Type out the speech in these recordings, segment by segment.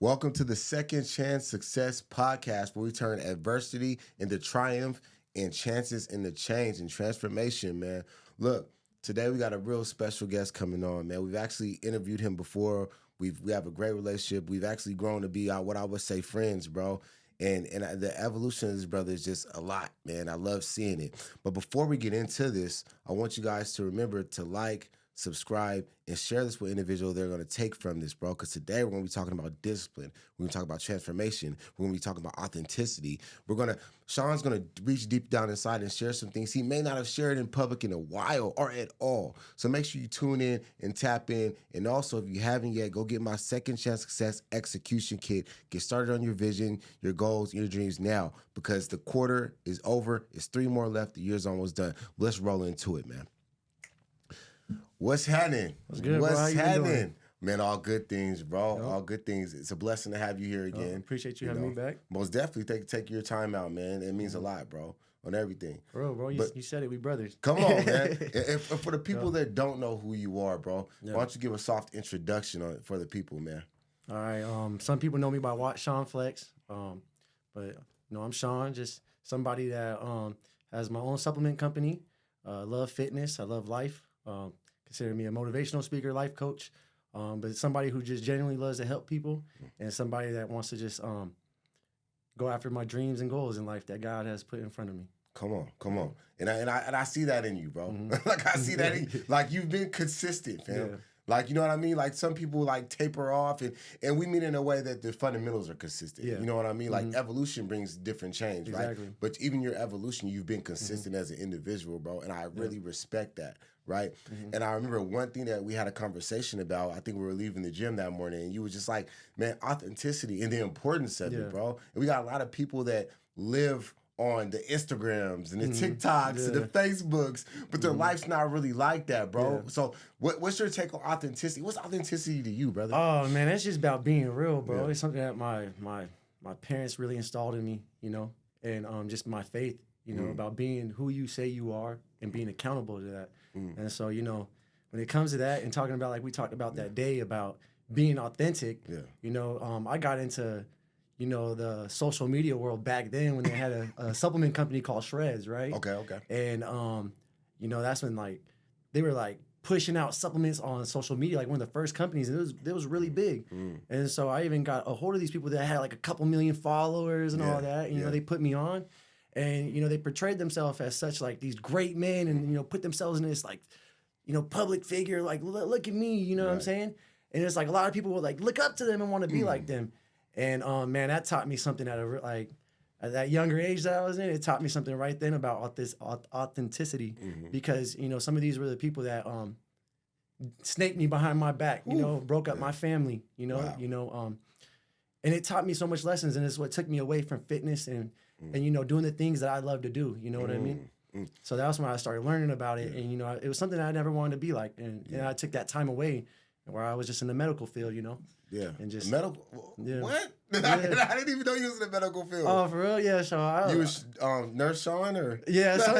Welcome to the Second Chance Success Podcast, where we turn adversity into triumph and chances into change and transformation, man. Look, today we got a real special guest coming on, man. We've actually interviewed him before. We have a great relationship. We've actually grown to be what I would say friends, bro. And the evolution of this brother is just a lot, man. I love seeing it. But before we get into this, I want you guys to remember to like, subscribe, and share this with individuals they're going to take from this, bro. Because today we're going to be talking about discipline. We're going to talk about transformation. We're going to be talking about authenticity. Shawn's going to reach deep down inside and share some things he may not have shared in public in a while or at all. So make sure you tune in and tap in. And also, if you haven't yet, go get my Second Chance Success Execution Kit. Get started on your vision, your goals, your dreams now, because the quarter is over. It's 3 more left. The year's almost done. Let's roll into it, man. What's happening? What's good, What's bro? How you happening? Man, all good things, bro. Yep. All good things. It's a blessing to have you here again. Appreciate you having me back. Most definitely take your time out, man. It means a lot, bro, on everything. Bro, you said it. We brothers. Come on, man. And for the people that don't know who you are, bro, why don't you give a soft introduction for the people, man? All right. Some people know me by Shawn Flex. But I'm Shawn, just somebody that has my own supplement company. Love fitness. I love life. Consider me a motivational speaker, life coach, but somebody who just genuinely loves to help people and somebody that wants to just go after my dreams and goals in life that God has put in front of me. Come on. And I see that in you, bro. Mm-hmm. Like, I see that in you. Like, you've been consistent, fam. Yeah. Like, you know what I mean? Like, some people, like, taper off, and we mean in a way that the fundamentals are consistent. Yeah. You know what I mean? Like, evolution brings different change, Exactly. right? But even your evolution, you've been consistent as an individual, bro, and I really respect that, right? And I remember one thing that we had a conversation about, I think we were leaving the gym that morning, and you were just like, man, authenticity and the importance of it, bro. And we got a lot of people that live on the Instagrams and the TikToks and the Facebooks, but their life's not really like that, bro. Yeah. So what's your take on authenticity? What's authenticity to you, brother? Oh, man, that's just about being real, bro. Yeah. It's something that my parents really installed in me, and just my faith, about being who you say you are and being accountable to that. And so, when it comes to that and talking about, like we talked about that day about being authentic, I got into the social media world back then when they had a supplement company called Shreds, right? Okay. And that's when like they were like pushing out supplements on social media, like one of the first companies, and it was really big. And so I even got a hold of these people that had like a couple million followers and all that. And, they put me on, and they portrayed themselves as such like these great men, and put themselves in this like public figure, like look at me, you know what I'm saying? And it's like a lot of people would like look up to them and want to be like them. And man, that taught me something at that younger age that I was in. It taught me something right then about this authenticity, because some of these were the people that snaked me behind my back, broke up my family, and it taught me so much lessons, and it's what took me away from fitness and doing the things that I love to do. You know what I mean? So that was when I started learning about it, and it was something I never wanted to be like, and I took that time away where I was just in the medical field, Yeah. And just medical. Yeah. What? Yeah. I didn't even know you was in the medical field. Oh, for real? Yeah. So You was Nurse Shawn, or? Yeah. So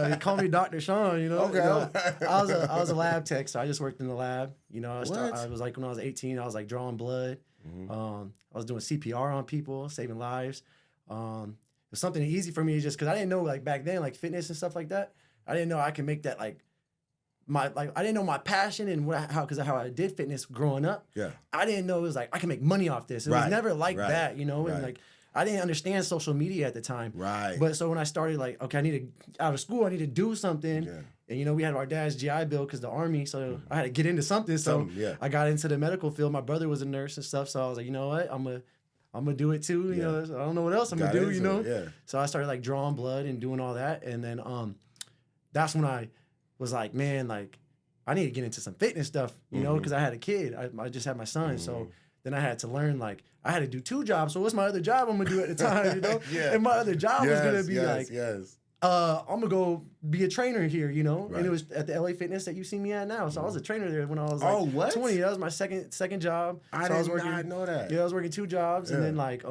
they call me Dr. Shawn. Okay. I was a lab tech, so I just worked in the lab. I was like when I was 18, I was like drawing blood. I was doing CPR on people, saving lives. It was something easy for me just because I didn't know like back then like fitness and stuff like that. I didn't know I could make that like. I didn't know my passion and how I did fitness growing up. Yeah, I didn't know it was like I can make money off this. It was never like that, and like I didn't understand social media at the time. Right. But so when I started like, okay, I need to out of school, I need to do something. Yeah. And we had our dad's GI Bill because the Army, so I had to get into something. So I got into the medical field. My brother was a nurse and stuff, so I was like, you know what, I'm gonna do it too. You know, I don't know what else I'm gonna do. Yeah. So I started like drawing blood and doing all that, and then that's when I was like, man, like I need to get into some fitness stuff, because I had a kid. I just had my son, so then I had to learn, like I had to do 2 jobs. So what's my other job I'm gonna do at the time, And my other job was gonna be I'm gonna go be a trainer here, and it was at the LA Fitness that you see me at now. So I was a trainer there when I was like 20. That was my second job. I did not know that. Yeah, I was working 2 jobs, and then like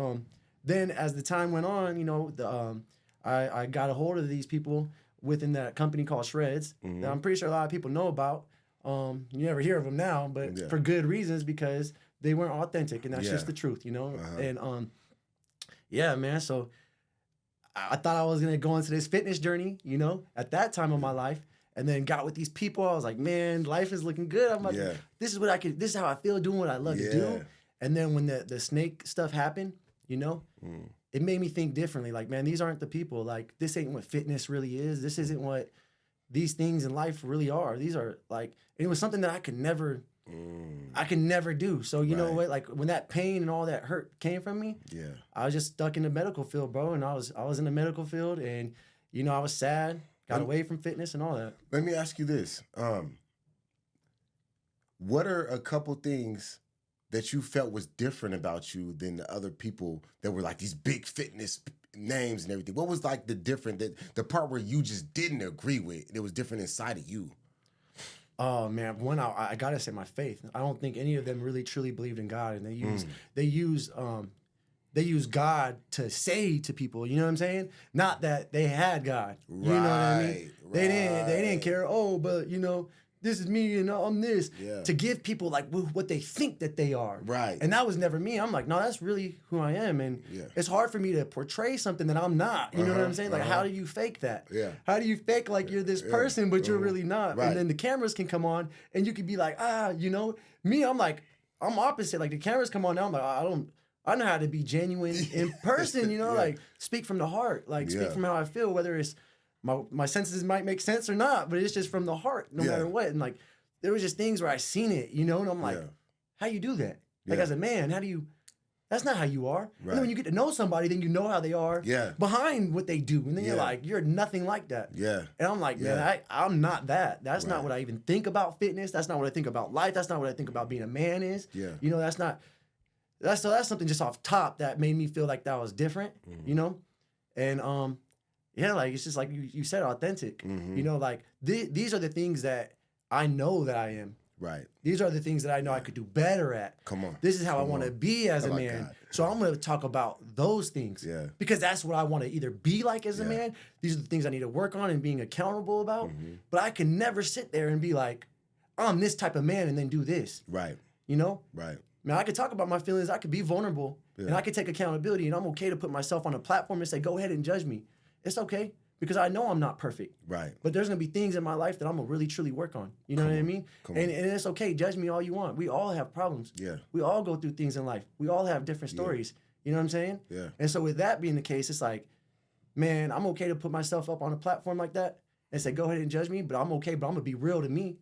then as the time went on, I got a hold of these people within that company called Shreds that I'm pretty sure a lot of people know about. You never hear of them now, but for good reasons, because they weren't authentic, and that's just the truth, you know? And yeah, man, so I thought I was gonna go into this fitness journey, you know, at that time of my life, and then got with these people. I was like, man, life is looking good. I'm like, this is how I feel doing what I love to do. And then when the snake stuff happened, you know, it made me think differently. Like, man, these aren't the people. Like, this ain't what fitness really is. This isn't what these things in life really are. These are like, it was something that I could never do. So you know what? Like when that pain and all that hurt came from me, I was just stuck in the medical field, bro. And I was in the medical field, and you know, I was sad, got away from fitness and all that. Let me ask you this: what are a couple things that you felt was different about you than the other people that were like these big fitness names and everything? What was like the part where you just didn't agree with? It was different inside of you. Oh man, one, I gotta say my faith. I don't think any of them really truly believed in God, and they use God to say to people. You know what I'm saying? Not that they had God. You know what I mean? They didn't care. Oh, but you know, this is me and I'm this. To give people like what they think that they are. Right. And that was never me. I'm like, no, that's really who I am. And it's hard for me to portray something that I'm not. You know what I'm saying? Like, how do you fake that? How do you fake like you're this person, but you're really not? Right. And then the cameras can come on and you could be like, you know, me, I'm like, I'm opposite. Like the cameras come on now, I'm like, I know how to be genuine in person, you know, like speak from the heart, like speak from how I feel, whether it's my senses might make sense or not, but it's just from the heart, no matter what. And like, there was just things where I seen it, you know, and I'm like, how you do that? Like as a man, that's not how you are. Right. And then when you get to know somebody, then you know how they are behind what they do. And then you're like, you're nothing like that. Yeah. And I'm like, man, I'm not that. That's not what I even think about fitness. That's not what I think about life. That's not what I think about being a man is. Yeah. You know, that's something just off top that made me feel like that was different, you know? And like it's just like you said, authentic. You know, like these are the things that I know that I am. Right. These are the things that I know I could do better at. Come on. This is how I want to be as a man. God. So I'm going to talk about those things. Yeah. Because that's what I want to either be like as a man. These are the things I need to work on and being accountable about. But I can never sit there and be like, I'm this type of man and then do this. Right. You know? Right. Man, I could talk about my feelings. I could be vulnerable. And I could take accountability. And I'm okay to put myself on a platform and say, go ahead and judge me. It's okay. Because I know I'm not perfect. Right. But there's going to be things in my life that I'm going to really, truly work on. You know what I mean? And it's okay. Judge me all you want. We all have problems. Yeah. We all go through things in life. We all have different stories. You know what I'm saying? Yeah. And so with that being the case, it's like, man, I'm okay to put myself up on a platform like that and say, go ahead and judge me, but I'm okay, but I'm going to be real to me.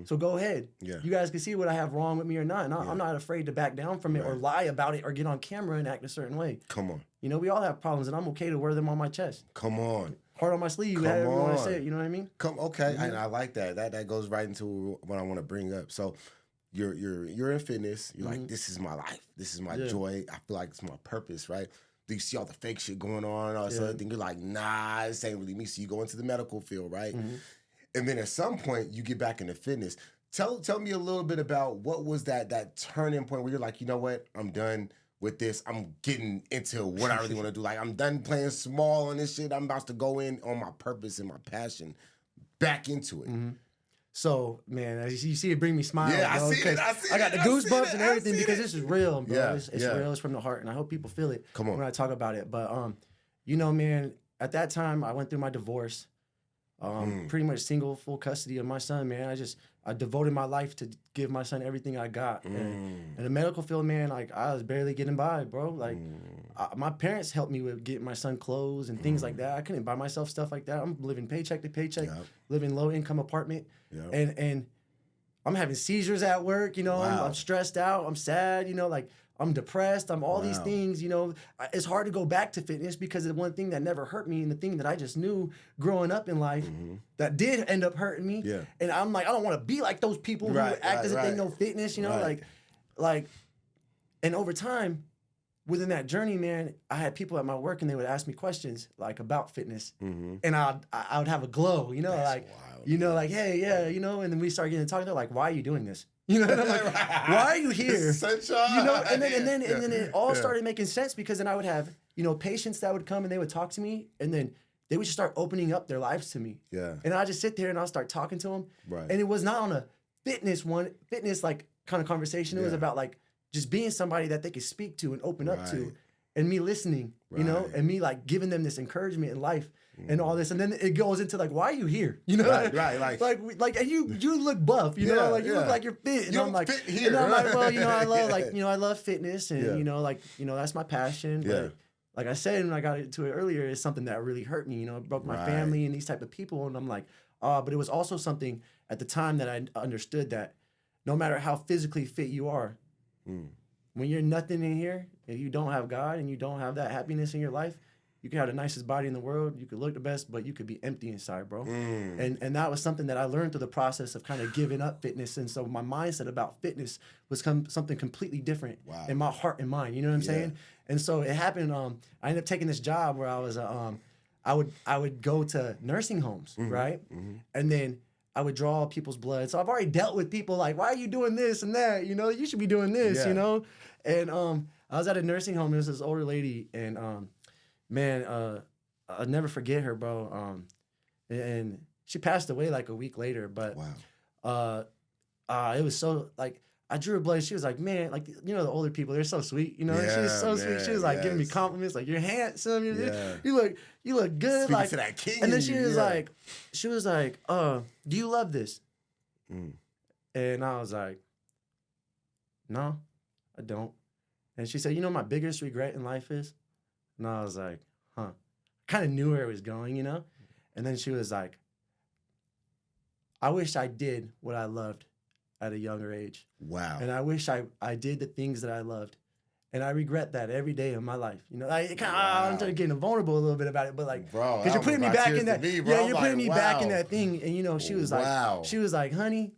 So go ahead. Yeah. You guys can see what I have wrong with me or not. And I'm not afraid to back down from it or lie about it or get on camera and act a certain way. Come on. You know, we all have problems, and I'm okay to wear them on my chest. Come on. Heart on my sleeve, however you want to say it, you know what I mean? Okay, and I like that. That goes right into what I want to bring up. So you're in fitness. You're like, this is my life. This is my joy. I feel like it's my purpose, right? Do you see all the fake shit going on? All this other thing. You're like, nah, this ain't really me. So you go into the medical field, right? And then at some point, you get back into fitness. Tell me a little bit about what was that turning point where you're like, you know what? I'm done with this. I'm getting into what I really want to do. Like, I'm done playing small and this shit. I'm about to go in on my purpose and my passion back into it. So, man, as you see it bring me smiles. Yeah, bro, I got the goosebumps and everything because this is real, bro. Yeah, it's real. It's from the heart, and I hope people feel it when I talk about it. But, you know, man, at that time, I went through my divorce. Pretty much single, full custody of my son, man. I devoted my life to give my son everything I got. And in the medical field, man, like I was barely getting by, bro. Like my parents helped me with getting my son clothes and things like that. I couldn't buy myself stuff like that. I'm living paycheck to paycheck, living low income apartment. And I'm having seizures at work, you know, I'm stressed out, I'm sad, you know, like I'm depressed, I'm all these things, you know. It's hard to go back to fitness because the one thing that never hurt me and the thing that I just knew growing up in life that did end up hurting me. Yeah. And I'm like, I don't want to be like those people who act as if they know fitness, you know, like, and over time, within that journey, man, I had people at my work and they would ask me questions like about fitness, and I would have a glow, you know, wild, you know, like, hey, yeah, you know, and then we start getting to talk. They're like, why are you doing this? You know, and I'm like, why are you here? Sunshine. You know, and then it all started making sense because then I would have, you know, patients that would come and they would talk to me, and then they would just start opening up their lives to me. Yeah. And I just sit there and I'll start talking to them. Right. And it was not on a fitness like kind of conversation. It was about like just being somebody that they could speak to and open up to, and me listening, you know, and me like giving them this encouragement in life and all this. And then it goes into like, why are you here? You know, and you look buff, you know, like you look like you're fit. And I'm like, fit here. And I'm like, well, you know, I love I love fitness, and you know, like, you know, that's my passion. But like I said, and I got into it earlier, it's something that really hurt me. You know, it broke my family and these type of people. And I'm like, but it was also something at the time that I understood that no matter how physically fit you are, when you're nothing in here, if you don't have God and you don't have that happiness in your life, you can have the nicest body in the world, you could look the best, but you could be empty inside, bro. And that was something that I learned through the process of kind of giving up fitness. And so my mindset about fitness was something completely different in my heart and mind. You know what I'm saying? And so it happened. I ended up taking this job where I was I would go to nursing homes, right? And then I would draw people's blood. So I've already dealt with people like, why are you doing this and that? You know, you should be doing this, you know? And I was at a nursing home. There was this older lady, and man, I'll never forget her, bro. And she passed away like a week later, but it was so like, I drew her blood. She was like, man, like, you know, the older people, they're so sweet, you know? She was so sweet. She was like giving me compliments, like, you're handsome, you look good. Speaking like to that king. And then she was like, do you love this? And I was like, no, I don't. And she said, you know, my biggest regret in life is? And I was like, huh. Kind of knew where it was going, you know? And then she was like, I wish I did what I loved at a younger age. Wow. And I wish I did the things that I loved. And I regret that every day of my life. You know, like, I'm getting vulnerable a little bit about it, but like, bro, because you're putting me back in that. You're putting me back in that thing. And you know, she was like, honey,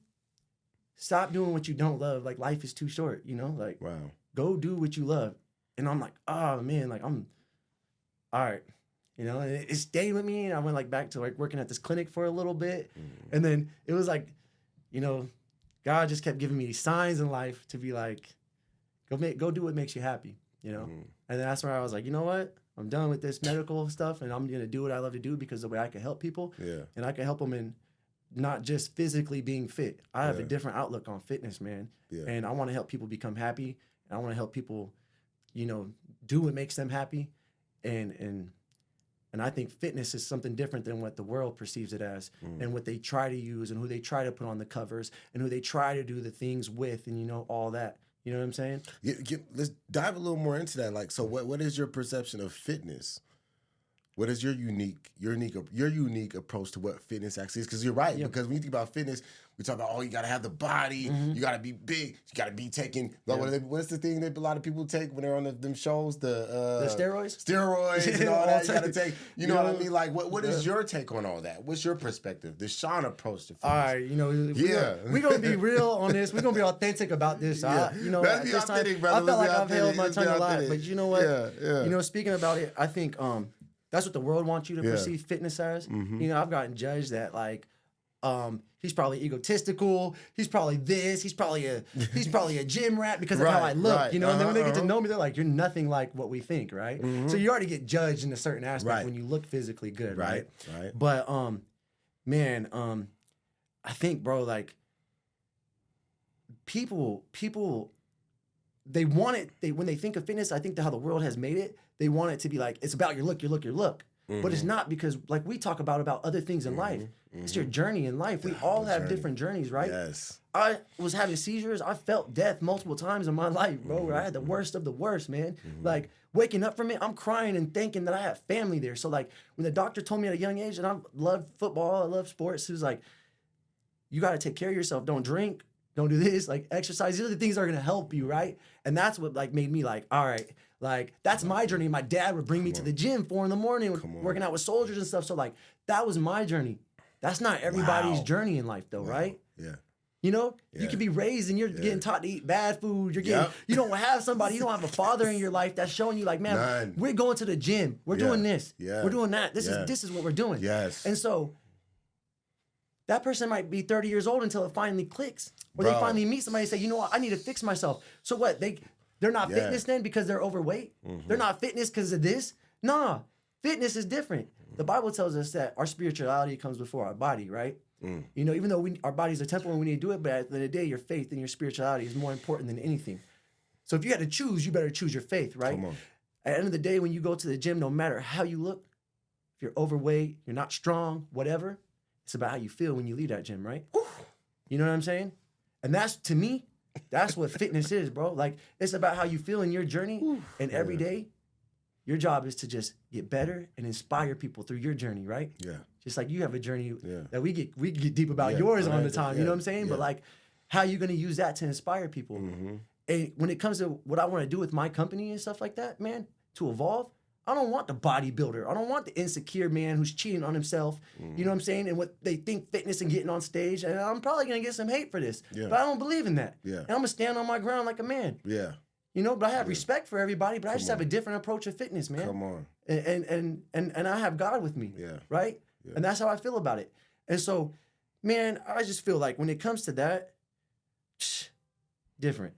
stop doing what you don't love. Like, life is too short. You know, like, go do what you love. And I'm like, oh man, like I'm, all right. You know, and it stayed with me. And I went like back to like working at this clinic for a little bit. And then it was like, you know, God just kept giving me these signs in life to be like, go do what makes you happy, you know? And then that's where I was like, you know what? I'm done with this medical stuff, and I'm going to do what I love to do, because the way I can help people, and I can help them in not just physically being fit. I have a different outlook on fitness, man. And I want to help people become happy, and I want to help people, you know, do what makes them happy. And I think fitness is something different than what the world perceives it as, and what they try to use, and who they try to put on the covers, and who they try to do the things with, and, you know, all that. You know what I'm saying? Let's dive a little more into that. Like, so what is your perception of fitness? What is your unique approach to what fitness actually is? Because you're right. Because when you think about fitness, we talk about, oh, you got to have the body, you got to be big, you got to be taking. What's the thing that a lot of people take when they're on them shows? The steroids. Steroids and all that. You got to take. You know what I mean? Like, what is your take on all that? What's your perspective? The Shawn approach to fitness. All right, you know, we're gonna be real on this. We're gonna be authentic about this. You know, let's be authentic, brother. I felt like I've held my tongue a lot, authentic. but you know what? You know, speaking about it, I think that's what the world wants you to perceive fitness as. You know, I've gotten judged that like, he's probably egotistical. He's probably this. He's probably a gym rat because of how I look. You know, and then when they get to know me, they're like, "You're nothing like what we think," right? So you already get judged in a certain aspect when you look physically good, right? But man, I think, bro, like people, they want it. When they think of fitness, I think how the world has made it, they want it to be like, it's about your look. But it's not, because like we talk about other things in life. It's your journey in life. We all have different journeys, right? Yes. I was having seizures. I felt death multiple times in my life, bro, where I had the worst of the worst, man. Like waking up from it, I'm crying and thinking that I have family there. So like when the doctor told me at a young age, and I love football, I love sports, he was like, you got to take care of yourself. Don't drink. Don't do this. Like exercise. These are the things that are going to help you, right? And that's what like made me like, all right, like that's my journey. My dad would bring me to the gym 4 a.m, working out with soldiers and stuff. So like that was my journey. That's not everybody's journey in life though, right? Yeah. You know, you could be raised and you're getting taught to eat bad food. You're getting, you don't have somebody, you don't have a father in your life that's showing you like, man, we're going to the gym. We're doing this. We're doing that. This is what we're doing. Yes. And so that person might be 30 years old until it finally clicks. Or they finally meet somebody and say, you know what, I need to fix myself. So what? They're not fitness then because they're overweight? They're not fitness because of this? Nah, fitness is different. The Bible tells us that our spirituality comes before our body, right? You know, even though our body's a temple and we need to do it, but at the end of the day, your faith and your spirituality is more important than anything. So if you had to choose, you better choose your faith, right? Come on. At the end of the day, when you go to the gym, no matter how you look, if you're overweight, you're not strong, whatever, it's about how you feel when you leave that gym, right? You know what I'm saying? And that's, to me, that's what fitness is, bro. Like, it's about how you feel in your journey. And every day, your job is to just get better and inspire people through your journey, right? Yeah. Just like you have a journey that we get deep about yours on the time, you know what I'm saying? But like, how you gonna use that to inspire people? And when it comes to what I want to do with my company and stuff like that, man, to evolve, I don't want the bodybuilder. I don't want the insecure man who's cheating on himself, you know what I'm saying? And what they think fitness and getting on stage. And I'm probably gonna get some hate for this, but I don't believe in that. And I'm gonna stand on my ground like a man. You know, but I have respect for everybody, but I just have a different approach of fitness, man. Come on. And I have God with me, right? And that's how I feel about it. And so, man, I just feel like when it comes to that, different.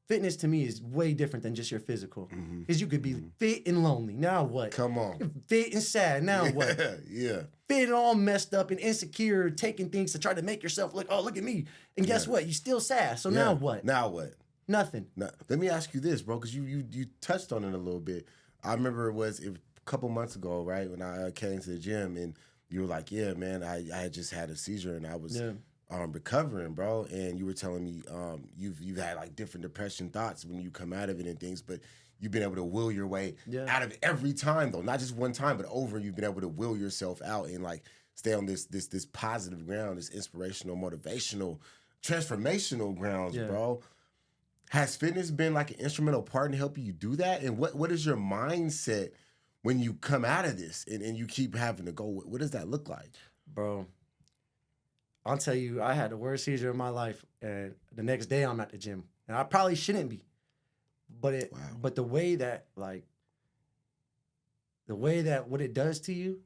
Fitness to me is way different than just your physical. Because you could be fit and lonely. Now what? Come on. Fit and sad. Now what? Fit and all messed up and insecure, taking things to try to make yourself look, oh, look at me. And guess what? You still sad. So now what? Now what? Nothing. Let me ask you this, bro, because you touched on it a little bit. I remember it was a couple months ago, right, when I came to the gym, and you were like, yeah, man, I had just had a seizure, and I was recovering, bro. And you were telling me you've had like different depression thoughts when you come out of it and things, but you've been able to will your way out of it every time, though. Not just one time, but over. You've been able to will yourself out and like stay on this positive ground, this inspirational, motivational, transformational grounds, bro. Has fitness been like an instrumental part in helping you do that? And what is your mindset when you come out of this and you keep having to go? What does that look like? Bro, I'll tell you, I had the worst seizure of my life, and the next day I'm at the gym. And I probably shouldn't be. But but the way that what it does to you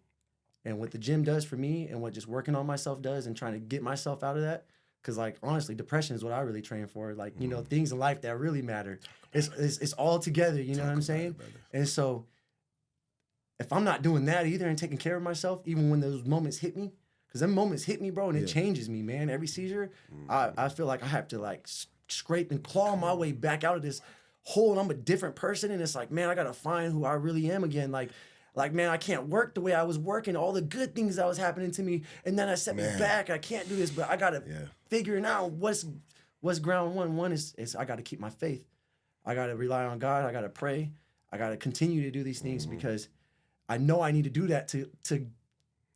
and what the gym does for me and what just working on myself does and trying to get myself out of that, because, like, honestly, depression is what I really train for. Like, you know, things in life that really matter. It's all together, you know what I'm saying? And so if I'm not doing that either and taking care of myself, even when those moments hit me, because them moments hit me, bro, and it changes me, man. Every seizure, I feel like I have to, like, scrape and claw my way back out of this hole, and I'm a different person, and it's like, man, I got to find who I really am again. Like, man, I can't work the way I was working, all the good things that was happening to me, and then I set me back. I can't do this, but I got to figure it out. What's ground one? One is I got to keep my faith. I got to rely on God. I got to pray. I got to continue to do these things because I know I need to do that to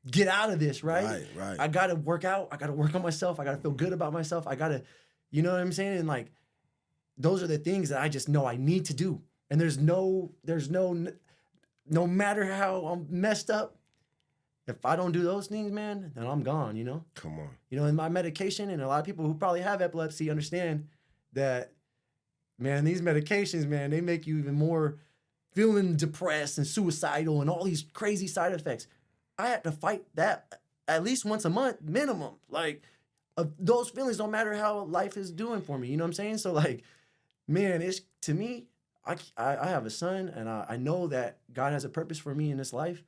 get out of this, right? I got to work out. I got to work on myself. I got to feel good about myself. I got to, you know what I'm saying? And, like, those are the things that I just know I need to do. And there's no matter how I'm messed up, if I don't do those things, man, then I'm gone, you know? Come on. You know, and my medication, and a lot of people who probably have epilepsy understand that, man, these medications, man, they make you even more feeling depressed and suicidal and all these crazy side effects. I have to fight that at least once a month, minimum. Like, those feelings don't matter how life is doing for me, you know what I'm saying? So, like, man, it's, to me, I have a son, and I know that God has a purpose for me in this life.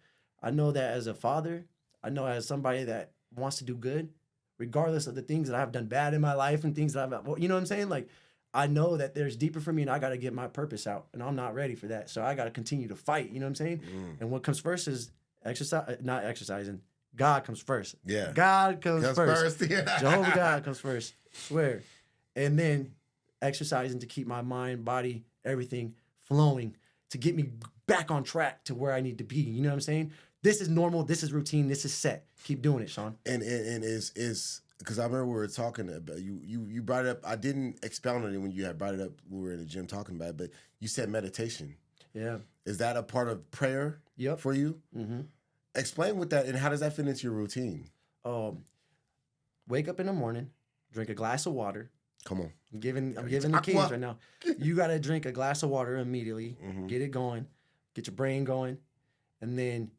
I know that as a father, I know as somebody that wants to do good, regardless of the things that I've done bad in my life and things that I've, you know what I'm saying? Like, I know that there's deeper for me, and I got to get my purpose out, and I'm not ready for that. So I got to continue to fight, you know what I'm saying? And what comes first is not exercising. God comes first. Yeah. God comes first. Yeah. Jehovah God comes first. Swear. And then exercising to keep my mind, body, everything flowing to get me back on track to where I need to be. You know what I'm saying? This is normal. This is routine. This is set. Keep doing it, Shawn. And is because I remember we were talking about you brought it up. I didn't expound on it when you had brought it up. We were in the gym talking about it, but you said meditation. Yeah. Is that a part of prayer? For you? Mm-hmm. Explain what that, and how does that fit into your routine? Wake up in the morning, drink a glass of water. Come on. I'm giving the keys right now. You got to drink a glass of water immediately. Get it going. Get your brain going. And then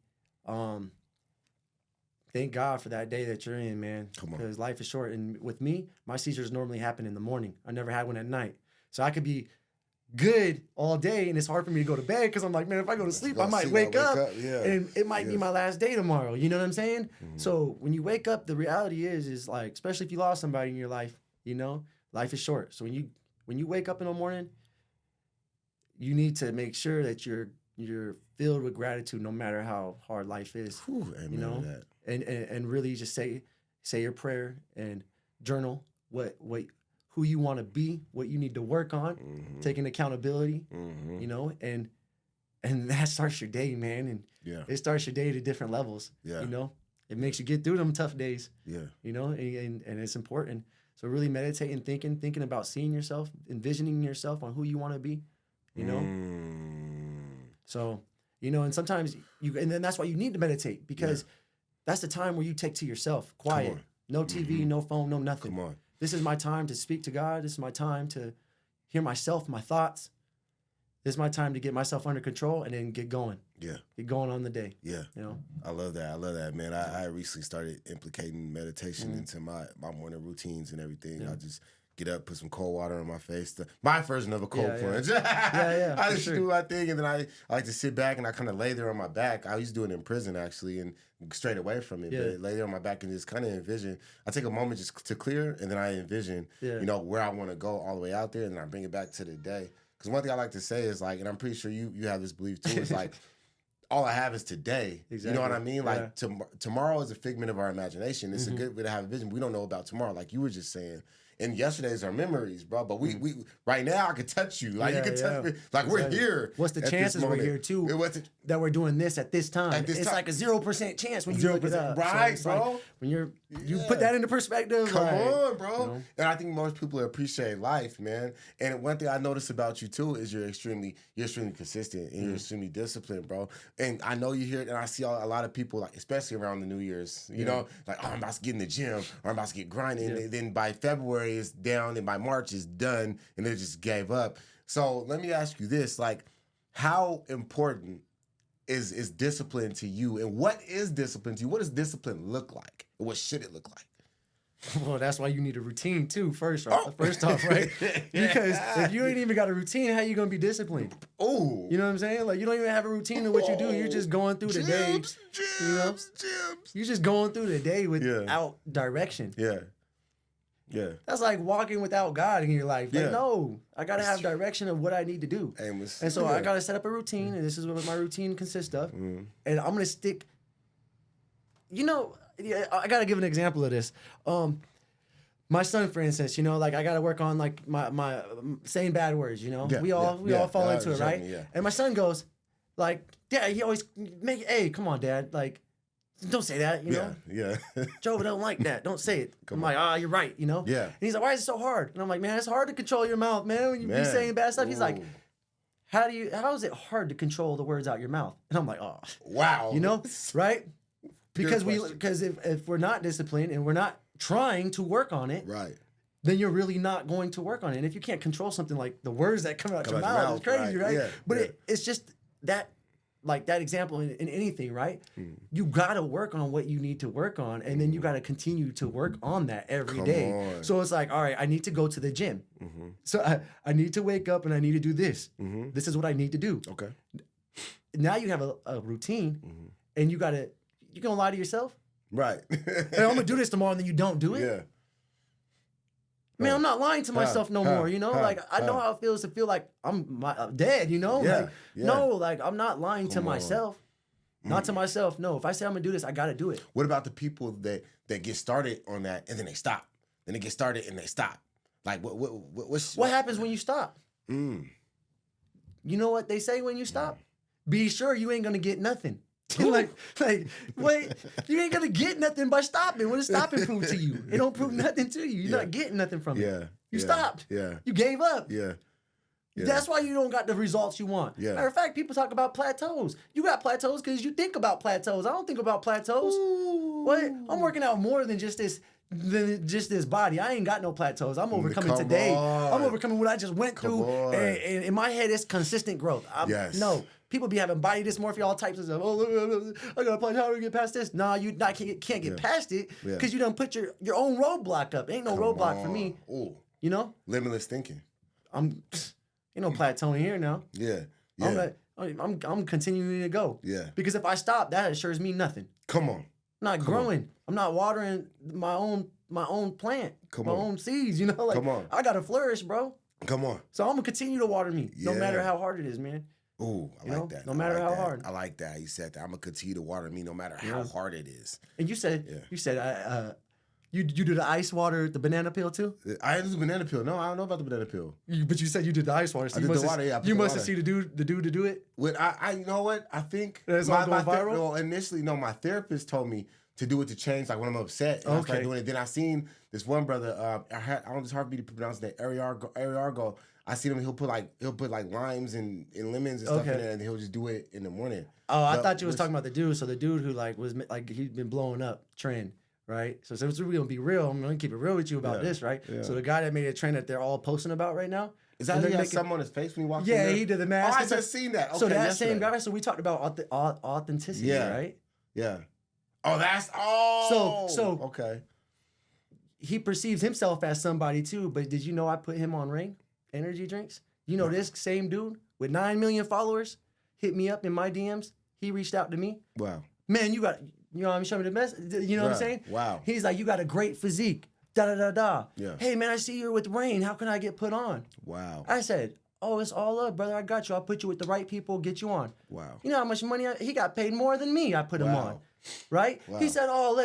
thank God for that day that you're in, man. Come on. Because life is short. And with me, my seizures normally happen in the morning. I never had one at night. So I could be good all day, and it's hard for me to go to bed because I'm like, man, if I go to sleep, I might wake up and it might be my last day tomorrow. You know what I'm saying? So when you wake up, the reality is like, especially if you lost somebody in your life, you know, life is short. So when you wake up in the morning, you need to make sure that you're filled with gratitude no matter how hard life is. Whew, amen you know, to that. And really just say your prayer and journal what who you want to be, what you need to work on, taking accountability, you know, and that starts your day, man. And it starts your day to different levels. Yeah. You know, it makes you get through them tough days. Yeah. You know, and it's important. So really meditating, thinking about seeing yourself, envisioning yourself on who you want to be, you know? So, you know, and sometimes and then that's why you need to meditate, because that's the time where you take to yourself, quiet, no TV, no phone, no nothing. Come on. This is my time to speak to God. This is my time to hear myself, my thoughts. This is my time to get myself under control and then get going. Yeah. Get going on the day. Yeah. You know? I love that, man. I recently started implicating meditation into my morning routines and everything. Yeah. I just get up, put some cold water on my face. My version of a cold plunge. I just do my thing, and then I like to sit back and I kind of lay there on my back. I used to do it in prison, actually, and straight away from it. Yeah. But lay there on my back and just kind of envision. I take a moment just to clear, and then I envision, you know, where I want to go all the way out there, and then I bring it back to the day. Because one thing I like to say is, like, and I'm pretty sure you have this belief too, is like, all I have is today. Exactly. You know what I mean? Like, tomorrow is a figment of our imagination. It's a good way to have a vision. We don't know about tomorrow, like you were just saying. And yesterday's our memories, bro. But we right now, I could touch you. Like, you can touch me. Like, we're here. What's the chances we're here, too, that we're doing this at this time? It's like a 0% chance when you look it up. Right, so bro. Like, when you put that into perspective. Come on, bro. You know? And I think most people appreciate life, man. And one thing I notice about you, too, is you're extremely consistent and you're extremely disciplined, bro. And I know you hear it, and I see a lot of people, like, especially around the New Year's, you know, like, oh, I'm about to get in the gym, or I'm about to get grinding. And then by February, it's down, and by March, it's done, and they just gave up. So let me ask you this, like, how important is discipline to you, and what is discipline to you? What does discipline look like? And what should it look like? Well, that's why you need a routine too. First off, right? Because if you ain't even got a routine, how you gonna be disciplined? Oh, you know what I'm saying? Like, you don't even have a routine of what you do. You're just going through the day. You know, you're just going through the day without direction. Yeah. Yeah. That's like walking without God in your life. Like, no, I got to have direction of what I need to do. And so I got to set up a routine, and this is what my routine consists of. And I'm going to stick, you know, I got to give an example of this. My son, for instance, you know, like, I got to work on, like, my saying bad words, you know. We all fall into it, right? And my son goes, like, Dad, he always hey, come on, Dad, like, don't say that, you know? Yeah. Joe, I don't like that. Don't say it. I'm like, you're right, you know? Yeah. And he's like, why is it so hard? And I'm like, man, it's hard to control your mouth, man, when you be saying bad stuff. He's like, how is it hard to control the words out your mouth? And I'm like, oh. Wow. You know? Right? Because if we're not disciplined and we're not trying to work on it, right, then you're really not going to work on it. And if you can't control something like the words that come out your mouth, it's crazy, right? Yeah. But it's just that, like that example in anything, right? You got to work on what you need to work on, and then you got to continue to work on that every day. So it's like, all right, I need to go to the gym. So I need to wake up and I need to do this. This is what I need to do. Okay. Now you have a routine, and you're going to lie to yourself? Right. Hey, I'm going to do this tomorrow, and then you don't do it? Yeah. Man, I'm not lying to myself no more, you know? Like, I know how it feels to feel like I'm dead, you know? Yeah, like, no, like, I'm not lying to myself. Not to myself, no. If I say I'm going to do this, I got to do it. What about the people that get started on that, and then they stop? Then they get started, and they stop. Like, what happens when you stop? You know what they say when you stop? Be sure you ain't going to get nothing. like, wait, you ain't gonna get nothing by stopping. What does stopping prove to you? It don't prove nothing to you. You're not getting nothing from it. You stopped. You gave up. That's why you don't got the results you want. Matter of fact, people talk about plateaus. You got plateaus because you think about plateaus. I don't think about plateaus. What? I'm working out more than just this body. I ain't got no plateaus. I'm overcoming today. I'm overcoming what I just went through. And in my head, it's consistent growth. No. People be having body dysmorphia, all types of stuff. Oh, look, I got a plan. How do we get past this? Nah, you can't get past it because you done put your own roadblock up. Ain't no roadblock for me. Ooh. You know? Limitless thinking. Ain't no plateauing here now. I'm continuing to go. Yeah. Because if I stop, that assures me nothing. Come on. I'm not growing. I'm not watering my own plant. My own seeds. You know, like, I gotta flourish, bro. Come on. So I'm gonna continue to water me, no matter how hard it is, man. Ooh, I like that. No matter how hard. I like that. You said that. I'm gonna continue to water me no matter how hard it is. And you said, you did the ice water, the banana peel too? I did the banana peel. No, I don't know about the banana peel. But you said you did the ice water. So I did the water. Yeah, you must have seen the dude to do it. When you know what? I think that's all going viral. Well, initially, no, my therapist told me to do it to change, like when I'm upset. And I started doing it. Then I seen this one brother. I don't just hard for me to pronounce that. Ariargo. I seen him. He'll put like limes and lemons and stuff in there, and he'll just do it in the morning. Oh, I thought you was talking about the dude. So the dude who was he'd been blowing up trend, right? So since we're gonna be real, I'm gonna keep it real with you about this, right? Yeah. So the guy that made a trend that they're all posting about right now. Is that he has something on his face when he walks in there? Yeah, he did the mask. Oh, I just seen that. Okay, so that same guy. So we talked about authenticity, right? Yeah. Oh, so okay. He perceives himself as somebody too. But did you know I put him on Ring energy drinks? You know this same dude with 9 million followers hit me up in my DMs. He reached out to me. Wow. Man, show me the message. You know what I'm saying? Wow. He's like, you got a great physique. Da da da da. Yeah. Hey man, I see you're with Rain. How can I get put on? Wow. I said, oh, it's all up, brother. I got you. I'll put you with the right people, get you on. Wow. You know how much money he got paid more than me. I put him on. Right? Wow. He said, oh,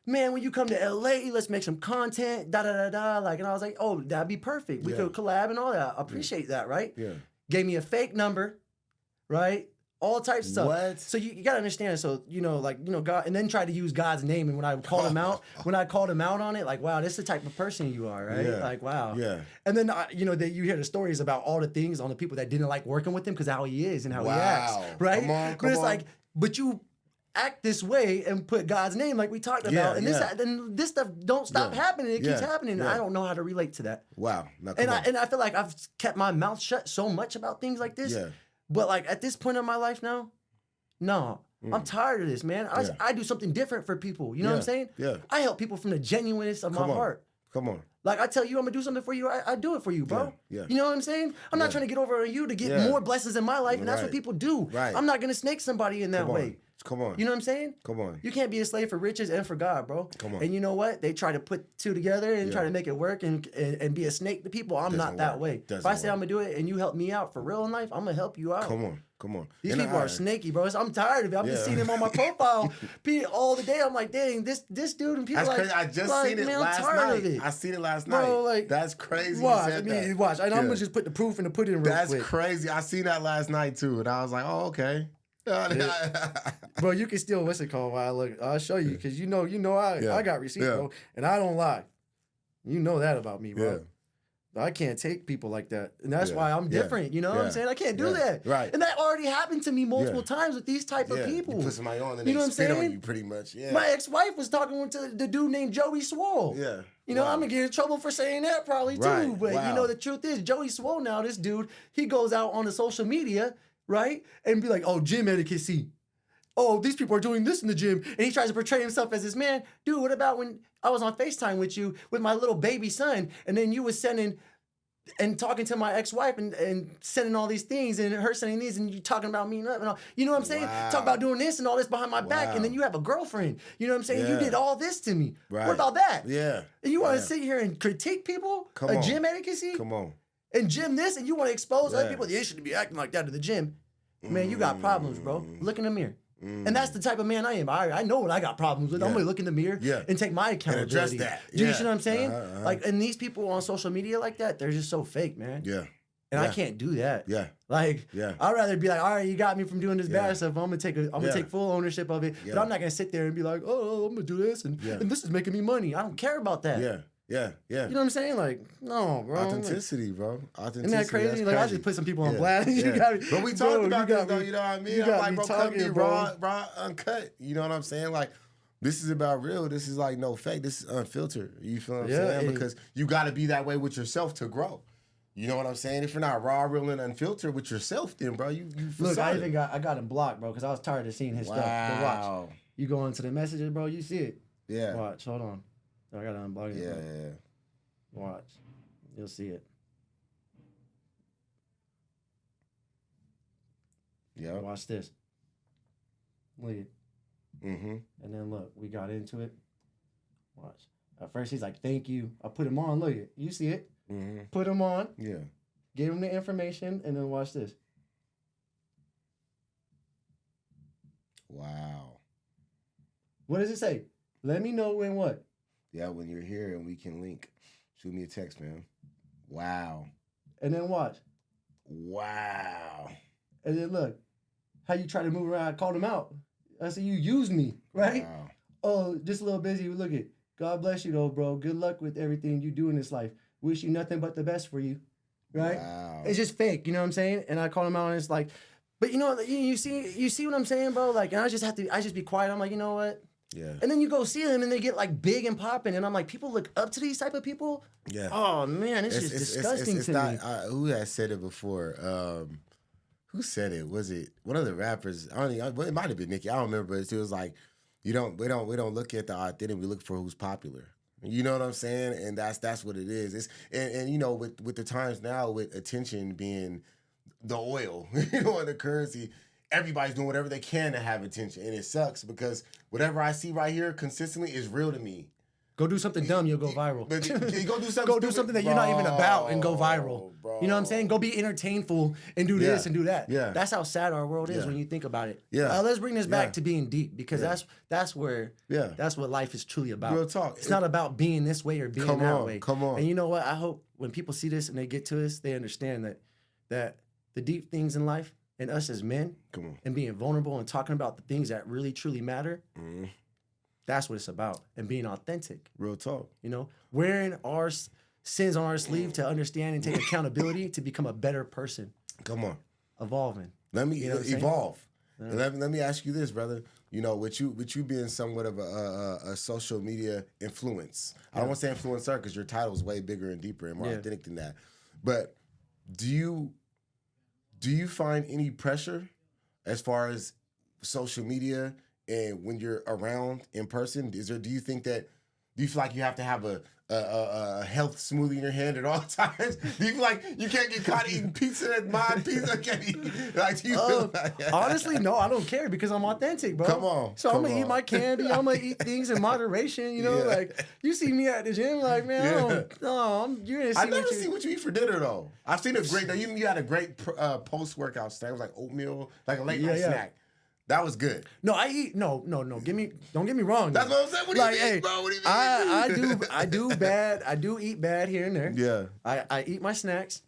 man, when you come to LA, let's make some content, da da da da. And I was like, oh, that'd be perfect. We could collab and all that. I appreciate that, right? Yeah. Gave me a fake number, right? All types of stuff. What? So you gotta understand. So God, and then try to use God's name. And when I called him out, on it, like, wow, this is the type of person you are, right? Yeah. Like, wow. Yeah. And then that you hear the stories about all the things on the people that didn't like working with him because how he is and how he acts, right? Come on. But it's like, but you act this way and put God's name like we talked about, and this stuff don't stop happening. It keeps happening. And I don't know how to relate to that. Wow. And I feel like I've kept my mouth shut so much about things like this. Yeah. But like at this point in my life now, no. I'm tired of this, man. I do something different for people. You know what I'm saying? Yeah. I help people from the genuineness of my heart. Come on. Like I tell you, I'm gonna do something for you. I do it for you, bro. Yeah. You know what I'm saying? I'm not trying to get over on you to get more blessings in my life, and that's what people do. Right. I'm not gonna snake somebody in that way. Come on. You know what I'm saying? Come on. You can't be a slave for riches and for God, bro. Come on. And you know what? They try to put two together and try to make it work and be a snake to people. I'm not that way. If I say I'm gonna do it and you help me out for real in life, I'm gonna help you out. Come on. These people are snaky, bro. I'm tired of it. I'm just seeing him on my profile all the day. I'm like, dang, this dude and people that's like, crazy. I just seen it last night. I seen it last night. Bro, like, that's crazy. Watch. I'm gonna just put the proof in the pudding real quick. That's crazy. I seen that last night too, and I was like, oh, okay. Bro, you can still what's it called? I'll show you because you know I got receipts, bro, and I don't lie. You know that about me, bro. I can't take people like that. And that's why I'm different. You know what I'm saying? I can't do that. Right. And that already happened to me multiple times with these type of people. You put somebody on and you know they what I'm spit saying? on you pretty much. Yeah. My ex-wife was talking to the dude named Joey Swole. Yeah. You know, I'm going to get in trouble for saying that probably too. But you know, the truth is Joey Swole now, this dude, he goes out on the social media, right? And be like, oh, gym etiquette. Oh, these people are doing this in the gym. And he tries to portray himself as this man. Dude, what about when I was on FaceTime with you with my little baby son and then you was sending and talking to my ex-wife and sending all these things and her sending these and you talking about me and all, you know what I'm saying? Talk about doing this and all this behind my back and then you have a girlfriend. You know what I'm saying? You did all this to me. What about that? Yeah. And you want to sit here and critique people? Gym etiquette? Come on. And gym this and you want to expose other people? They shouldn't be acting like that at the gym. Man, you got problems, bro. Look in the mirror. And that's the type of man I am. I know what I got problems with. I'm going to look in the mirror and take my accountability. And address that. Do you see what I'm saying? Like, and these people on social media like that, they're just so fake, man. Yeah. And I can't do that. Yeah. Like, I'd rather be like, all right, you got me from doing this bad stuff. I'm gonna take full ownership of it. But I'm not gonna sit there and be like, oh, I'm gonna do this and this is making me money. I don't care about that. Yeah. You know what I'm saying? Like, no, bro. Authenticity, bro. Isn't that crazy? Like, I just put some people on blast. But we talked about this, though, you know what I mean? I'm like, bro, come be raw, uncut. You know what I'm saying? Like, this is about real. This is like no fake. This is unfiltered. You feel what I'm saying? Because you got to be that way with yourself to grow. You know what I'm saying? If you're not raw, real, and unfiltered with yourself, then, bro, you look, I got him blocked, bro, because I was tired of seeing his stuff. But watch. You go into the messages, bro, you see it. Yeah. Watch, hold on. I got to unblock it. Yeah. Watch. You'll see it. Yeah. Watch this. Look it. Mm-hmm. And then look, we got into it. Watch. At first he's like, thank you. I put him on. Look it. You see it? Mm-hmm. Put him on. Yeah. gave him the information, and then watch this. Wow. What does it say? Let me know when what? Yeah, when you're here and we can link. Shoot me a text, man. Wow. And then watch. Wow. And then look, how you try to move around. I called him out. I said, you used me, right? Wow. Oh, just a little busy. Look at, God bless you though, bro. Good luck with everything you do in this life. Wish you nothing but the best for you, right? Wow. It's just fake, you know what I'm saying? And I called him out, and it's like, but you know, you see what I'm saying, bro? Like, and I just be quiet. I'm like, you know what? Yeah. And then you go see them, and they get like big and popping, and I'm like, people look up to these type of people. Yeah. Oh man, it's just disgusting to me. Who has said it before? Who said it? Was it one of the rappers? I don't know. It might have been Nicki. I don't remember. But it was like, we don't look at the authentic. We look for who's popular. You know what I'm saying? And that's what it is. It's and you know, with the times now, with attention being the oil, you know, and the currency, everybody's doing whatever they can to have attention, and it sucks because whatever I see right here consistently is real to me. Go do something dumb, you'll go viral. But you go do something. Go do something that you're not even about and go viral. Bro. You know what I'm saying? Go be entertainful and do this and do that. Yeah. That's how sad our world is when you think about it. Yeah. Let's bring this back to being deep, because that's where that's what life is truly about. Real talk. It's not about being this way or being that way. Come on. And you know what? I hope when people see this and they get to us, they understand that the deep things in life and us as men and being vulnerable and talking about the things that really truly matter. Mm. That's what it's about, and being authentic. Real talk. You know, wearing our sins on our sleeve to understand and take accountability to become a better person. Come on. Evolving. Let me evolve. Yeah. And let me ask you this, brother. You know, with you being somewhat of a social media influence. I don't want to say influencer because your title is way bigger and deeper and more authentic than that. But do you find any pressure as far as social media? And when you're around in person, do you feel like you have to have a health smoothie in your hand at all times? Do you feel like you can't get caught eating pizza at my pizza? Like, do you feel like that? Honestly, no, I don't care because I'm authentic, bro. Come on. So I'm gonna eat my candy. I'm gonna eat things in moderation. You know, like you see me at the gym, like man, you're gonna see. I never see what you eat for dinner though. I've seen a great. You had a great post workout snack. It was like oatmeal, like a late night snack. That was good. No, I eat no. Don't get me wrong. That's what I'm saying. What do you mean, bro? What do you mean? I do bad. I do eat bad here and there. Yeah. I eat my snacks.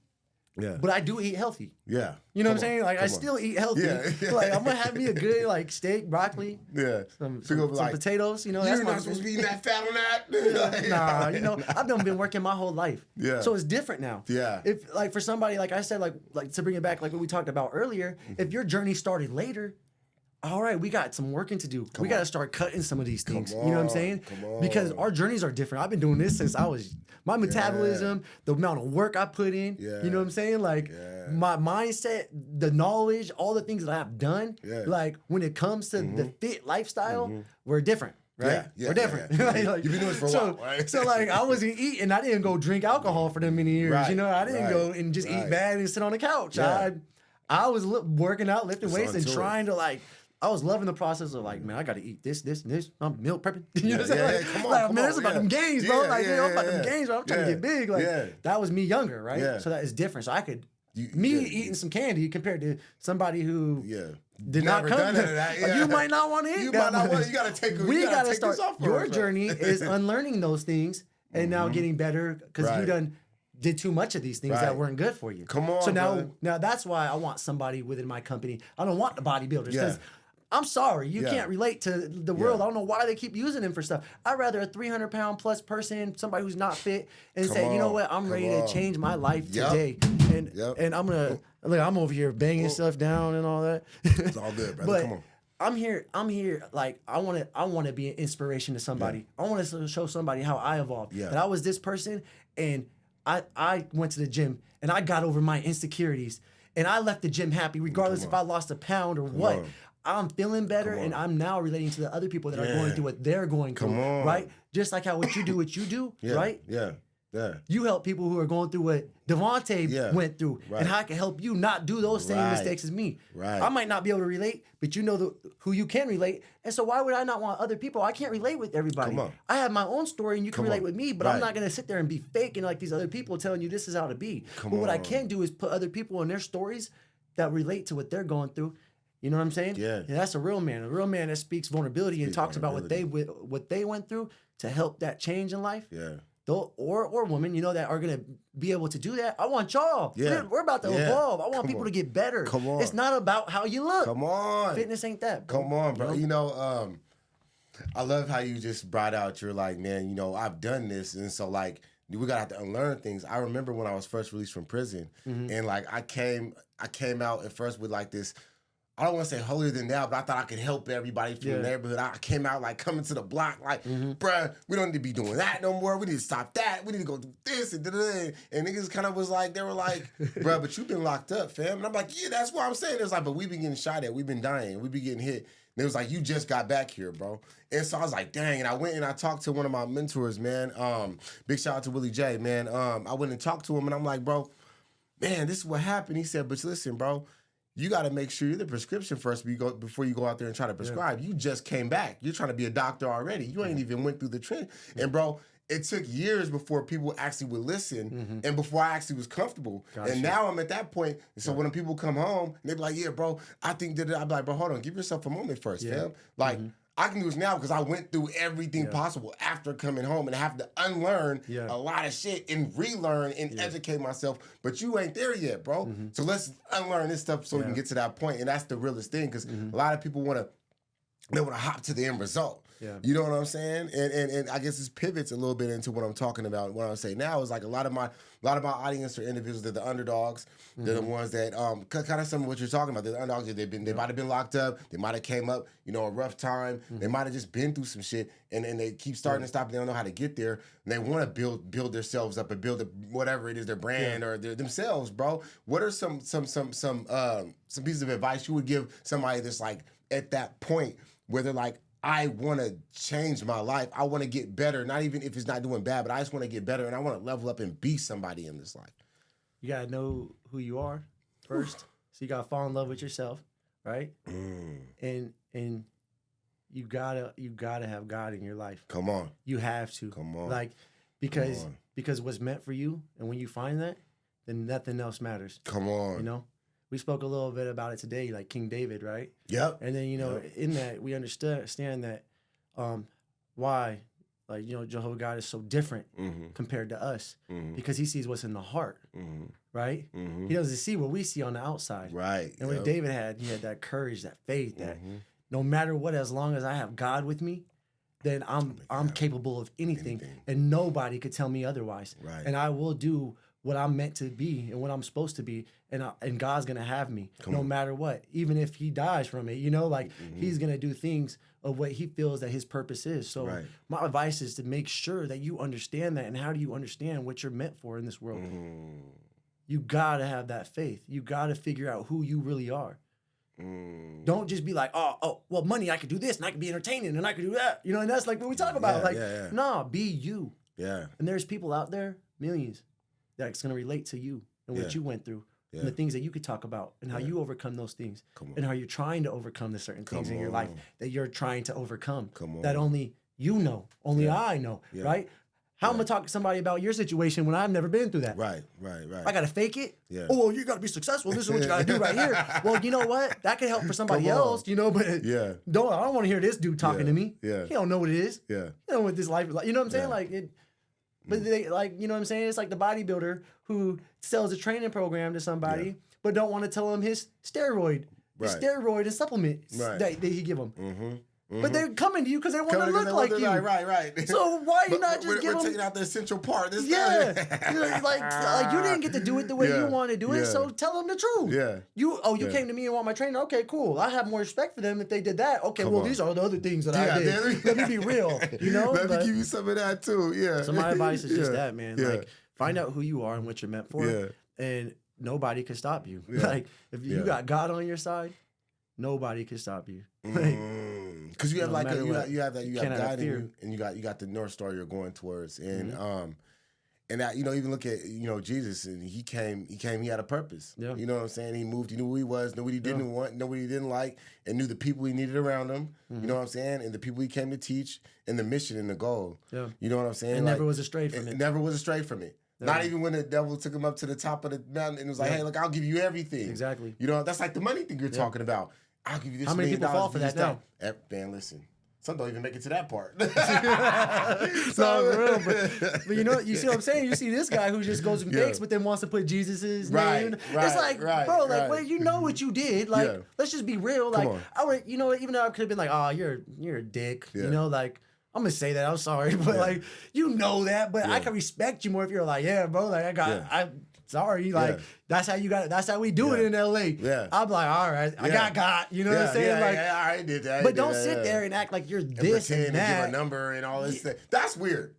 Yeah. But I do eat healthy. Yeah. You know what I'm saying? Like I still eat healthy. Yeah. Like I'm gonna have me a good like steak, broccoli. Yeah. Some potatoes. You know, you're not supposed to be eating that fat on that. Nah, you know, I've been working my whole life. Yeah. So it's different now. Yeah. If like for somebody, like I said, like to bring it back, like what we talked about earlier, if your journey started later, all right, we got some working to do. We got to start cutting some of these things. You know what I'm saying? Because our journeys are different. I've been doing this since my metabolism, the amount of work I put in. You know what I'm saying? Like my mindset, the knowledge, all the things that I've done. Like when it comes to the fit lifestyle, we're different. Right? Yeah, we're different. Like, you've been doing this for a while, right? So like I wasn't eating. I didn't go drink alcohol for them many years. Right, you know, I didn't go and just eat bad and sit on the couch. I was working out, lifting weights, and trying to like. I was loving the process of like, man, I got to eat this, and this. I'm meal prepping. You know what I'm saying? Come on, like, man, it's about them gains, bro. Like, I'm about them gains, bro. I'm trying to get big. Like, that was me younger, right? Yeah. So that is different. So I could, eating some candy compared to somebody who did not come to that. Like, you might not want to eat you that. Might not want. You got to take. We got to start. Your journey is unlearning those things and now getting better because you did too much of these things that weren't good for you. Come on. So now that's why I want somebody within my company. I don't want the bodybuilders because. I'm sorry, you can't relate to the world. I don't know why they keep using them for stuff. I'd rather a 300-pound plus person, somebody who's not fit, and say, you know what, I'm ready to change my life today. And I'm gonna I'm over here banging stuff down and all that. It's all good, brother. But come on. I'm here. Like I want to be an inspiration to somebody. I want to show somebody how I evolved. That I was this person, and I went to the gym and I got over my insecurities, and I left the gym happy, regardless if I lost a pound or what. I'm feeling better, and I'm now relating to the other people that are going through what they're going through, right? Just like how what you do, right? Yeah. Yeah. You help people who are going through what Devontae went through, and how I can help you not do those same mistakes as me. Right. I might not be able to relate, but you know who you can relate. And so why would I not want other people? I can't relate with everybody. Come on. I have my own story, and you can relate with me, but I'm Right. not going to sit there and be fake and like these other people telling you this is how to be. But what I can do is put other people in their stories that relate to what they're going through. You know what I'm saying? Yeah. And that's a real man that speaks vulnerability and talks about what they went through to help that change in life. Yeah. Or women, you know, that are gonna be able to do that. I want y'all. Yeah. We're about to evolve. I want people to get better. Come on. It's not about how you look. Come on. Fitness ain't that, bro. Come on, bro. You know, I love how you just brought out, you're like, man, you know, I've done this. And so, like, we gotta have to unlearn things. I remember when I was first released from prison, and like I came out at first with like this, I don't want to say holier than thou, but I thought I could help everybody from the neighborhood. I came out like coming to the block, like, bruh, we don't need to be doing that no more. We need to stop that. We need to go do this and da-da-da. And niggas kind of was like, they were like, bruh, but you've been locked up, fam. And I'm like, yeah, that's what I'm saying. It was like, but we been getting shot at. We've been dying. We been getting hit. And it was like, you just got back here, bro. And so I was like, dang. And I went and I talked to one of my mentors, man. Big shout out to Willie J, man. I went and talked to him, and I'm like, bro, man, this is what happened. He said, but listen, bro, you got to make sure you're the prescription first before you go out there and try to prescribe. You just came back. You're trying to be a doctor already. You ain't even went through the trend. And, bro, it took years before people actually would listen and before I actually was comfortable. Gotcha. And now I'm at that point. So when people come home, they be like, yeah, bro, I think that I'd be like, bro, hold on. Give yourself a moment first, fam. Like, I can do this now because I went through everything possible after coming home and have to unlearn a lot of shit and relearn and educate myself. But you ain't there yet, bro. So let's unlearn this stuff so we can get to that point. And that's the realest thing, because a lot of people want to hop to the end result. Yeah. You know what I'm saying? And I guess this pivots a little bit into what I'm talking about. What I'm saying now is like a lot of my audience are individuals. They're the underdogs. They're the ones that kind of some of what you're talking about. They're the underdogs. They might have been locked up. They might have came up, you know, a rough time. They might have just been through some shit, and they keep starting to stop. And they don't know how to get there. And they want to build themselves up and build whatever it is, their brand or themselves, bro. What are some pieces of advice you would give somebody that's like at that point where they're like, I want to change my life. I want to get better. Not even if it's not doing bad, but I just want to get better, and I want to level up and be somebody in this life. You got to know who you are first. So you got to fall in love with yourself, right? And you gotta have God in your life. Come on. You have to. Come on. Like, because what's meant for you, and when you find that, then nothing else matters. Come on. You know? We spoke a little bit about it today, like King David, right? Yep. And then, you know, in that, we understand that why, like, you know, Jehovah God is so different compared to us because he sees what's in the heart, right? He doesn't see what we see on the outside. Right. And what David had, he had that courage, that faith, that no matter what, as long as I have God with me, then I'm capable of anything, and nobody could tell me otherwise. Right. And I will do what I'm meant to be and what I'm supposed to be, and God's gonna have me no matter what, even if he dies from it, you know, like he's gonna do things of what he feels that his purpose is. So my advice is to make sure that you understand that. And how do you understand what you're meant for in this world? You gotta have that faith. You gotta figure out who you really are. Don't just be like, oh, well, money, I could do this and I could be entertaining and I could do that, you know, and that's like what we talk about. Nah, be you. Yeah. And there's people out there, millions, that's gonna relate to you and what you went through. And the things that you could talk about and how you overcome those things and how you're trying to overcome the certain things in your life that you're trying to overcome that only you know, only I know, right? How am I talking to somebody about your situation when I've never been through that? Right. I got to fake it? Yeah. Oh, well, you got to be successful. This is what you got to do right here. Well, you know what? That could help for somebody else, you know, but I don't want to hear this dude talking to me. Yeah. He don't know what it is. Yeah. He don't know what this life is like. You know what I'm saying? Like it. But they, like, you know what I'm saying? It's like the bodybuilder who sells a training program to somebody, but don't want to tell him his steroid and supplement that he give them. But they're coming to you because they want to look like you. Right. So why you not just give them? We're taking out the essential part. Like you didn't get to do it the way you want to do it. So tell them the truth. Yeah. You came to me and want my trainer. Okay, cool. I have more respect for them if they did that. Okay, these are the other things that I did. Let me be real. You know. Let me give you some of that too. Yeah. So my advice is just that, man. Like, find out who you are and what you're meant for, and nobody can stop you. Like, if you got God on your side, nobody can stop you. Because you have you have God in you, and you got the North Star you're going towards, and And that, even look at, Jesus, and he came, he had a purpose. Yeah. You know what I'm saying? He moved, he knew who he was, knew what he didn't want, knew what he didn't like, and knew the people he needed around him. You know what I'm saying? And the people he came to teach, and the mission and the goal. Yeah. You know what I'm saying? And never was astray from it. Never was astray from it. Yeah. Not even when the devil took him up to the top of the mountain and was like, hey, look, I'll give you everything. Exactly. That's like the money thing you're talking about. I'll give you this. How many people fall for that now? Man, listen. Some don't even make it to that part. So, for real, but you see what I'm saying? You see this guy who just goes and fakes, but then wants to put Jesus's name. It's like, bro, like, well, you know what you did. Like, let's just be real. Like, I would, even though I could have been like, oh, you're a dick. Like, I'm gonna say that. I'm sorry, but like, that. But I can respect you more if you're like, yeah, bro. Like, I'm sorry. Like, that's how you got it. That's how we do it in LA. Yeah. I'm like, all right, I got. You know what I'm saying? Like, I did that. But don't sit there and act like you're this and that. And give a number and all this stuff. That's weird.